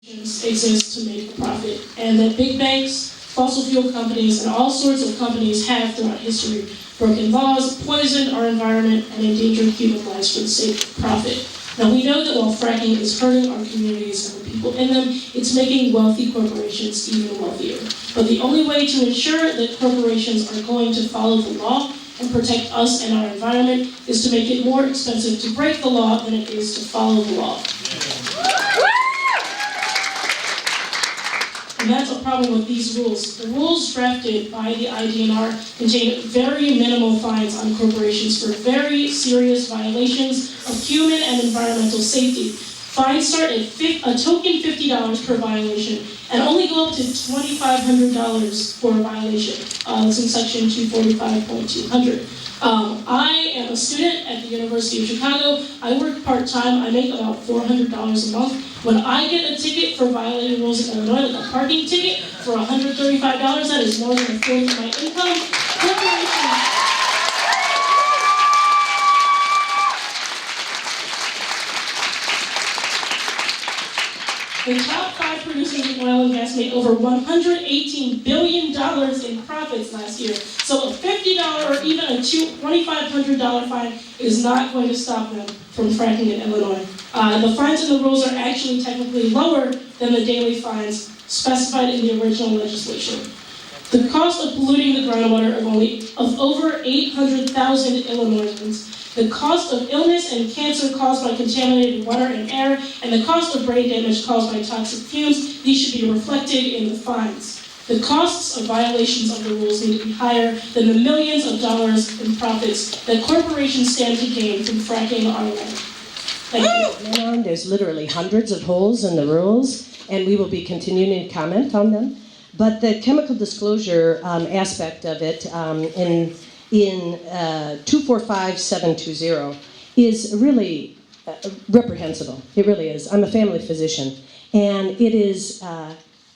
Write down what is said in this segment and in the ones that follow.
exist to make a profit, and that big banks, fossil fuel companies, and all sorts of companies have throughout history broken laws, poisoned our environment, and endangered human lives for the sake of profit. Now we know that while fracking is hurting our communities and the people in them, it's making wealthy corporations even wealthier. But the only way to ensure that corporations are going to follow the law and protect us and our environment is to make it more expensive to break the law than it is to follow the law. And that's a problem with these rules. The rules drafted by the IDNR contain very minimal fines on corporations for very serious violations of human and environmental safety. Fines start at a token $50 per violation and only go up to $2,500 for a violation. It's in section 245.200. I am a student at the University of Chicago. I work part-time. I make about $400 a month. When I get a ticket for violating rules in Illinois, like a parking ticket for $135, that is more than a fourth of my income. The top 5 producers of oil and gas made over $118 billion in profits last year. So a $50 or even a $2,500 fine is not going to stop them from fracking in Illinois. The fines in the rules are actually technically lower than the daily fines specified in the original legislation. The cost of polluting the groundwater of over 800,000 Illinoisans, the cost of illness and cancer caused by contaminated water and air, and the cost of brain damage caused by toxic fumes, these should be reflected in the fines. The costs of violations of the rules need to be higher than the millions of dollars in profits that corporations stand to gain from fracking our land. Thank you. There's literally hundreds of holes in the rules, and we will be continuing to comment on them. But the chemical disclosure aspect of it in 245720 is really reprehensible. It really is. I'm a family physician, and it is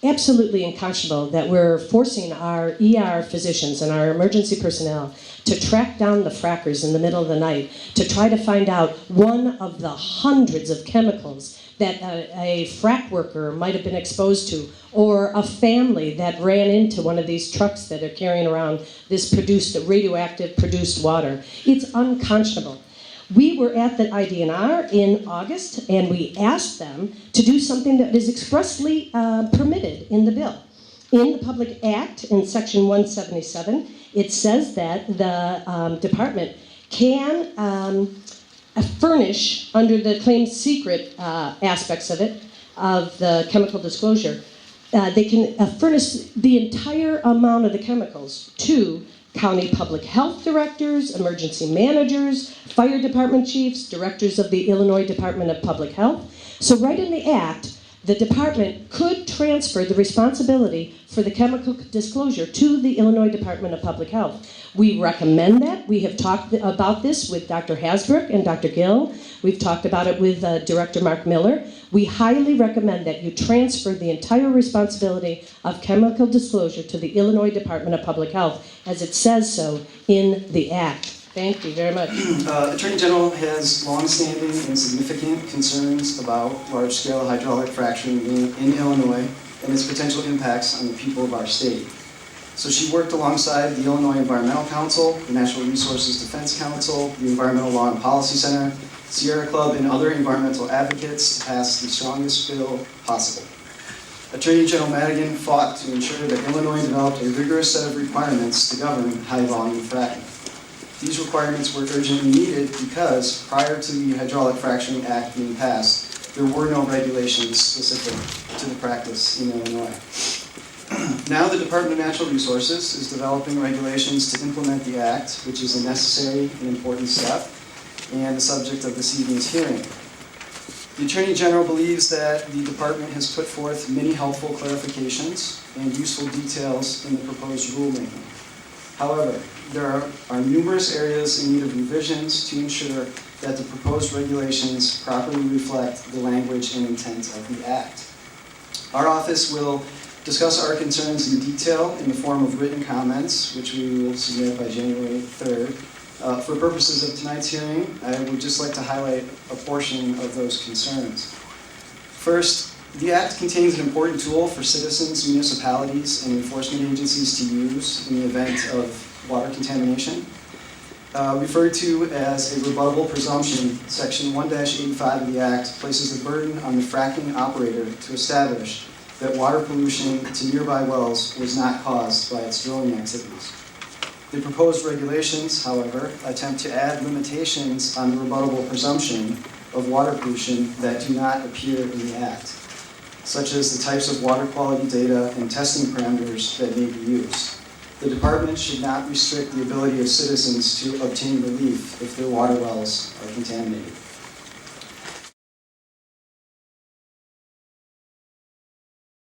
absolutely unconscionable that we're forcing our ER physicians and our emergency personnel to track down the frackers in the middle of the night to try to find out one of the hundreds of chemicals that a frack worker might have been exposed to, or a family that ran into one of these trucks that are carrying around this radioactive produced water. It's unconscionable. We were at the IDNR in August, and we asked them to do something that is expressly permitted in the bill. In the Public Act, in Section 177, it says that the department can furnish, under the claimed secret aspects of it, of the chemical disclosure, they can furnish the entire amount of the chemicals to county public health directors, emergency managers, fire department chiefs, directors of the Illinois Department of Public Health. So right in the act, the department could transfer the responsibility for the chemical disclosure to the Illinois Department of Public Health. We recommend that. We have talked about this with Dr. Hasbrook and Dr. Gill. We've talked about it with Director Mark Miller. We highly recommend that you transfer the entire responsibility of chemical disclosure to the Illinois Department of Public Health, as it says so in the Act. Thank you very much. Attorney General has long-standing and significant concerns about large-scale hydraulic fracturing in Illinois and its potential impacts on the people of our state. So she worked alongside the Illinois Environmental Council, the Natural Resources Defense Council, the Environmental Law and Policy Center, Sierra Club, and other environmental advocates to pass the strongest bill possible. Attorney General Madigan fought to ensure that Illinois developed a rigorous set of requirements to govern high-volume fracking. These requirements were urgently needed because prior to the Hydraulic Fracturing Act being passed, there were no regulations specific to the practice in Illinois. Now the Department of Natural Resources is developing regulations to implement the Act, which is a necessary and important step, and the subject of this evening's hearing. The Attorney General believes that the Department has put forth many helpful clarifications and useful details in the proposed rulemaking. However, there are numerous areas in need of revisions to ensure that the proposed regulations properly reflect the language and intent of the Act. Our office will discuss our concerns in detail in the form of written comments, which we will submit by January 3rd. For purposes of tonight's hearing, I would just like to highlight a portion of those concerns. First, The Act contains an important tool for citizens, municipalities, and enforcement agencies to use in the event of water contamination. Referred to as a rebuttable presumption, Section 1-85 of the Act places the burden on the fracking operator to establish that water pollution to nearby wells was not caused by its drilling activities. The proposed regulations, however, attempt to add limitations on the rebuttable presumption of water pollution that do not appear in the Act, such as the types of water quality data and testing parameters that may be used. The department should not restrict the ability of citizens to obtain relief if their water wells are contaminated.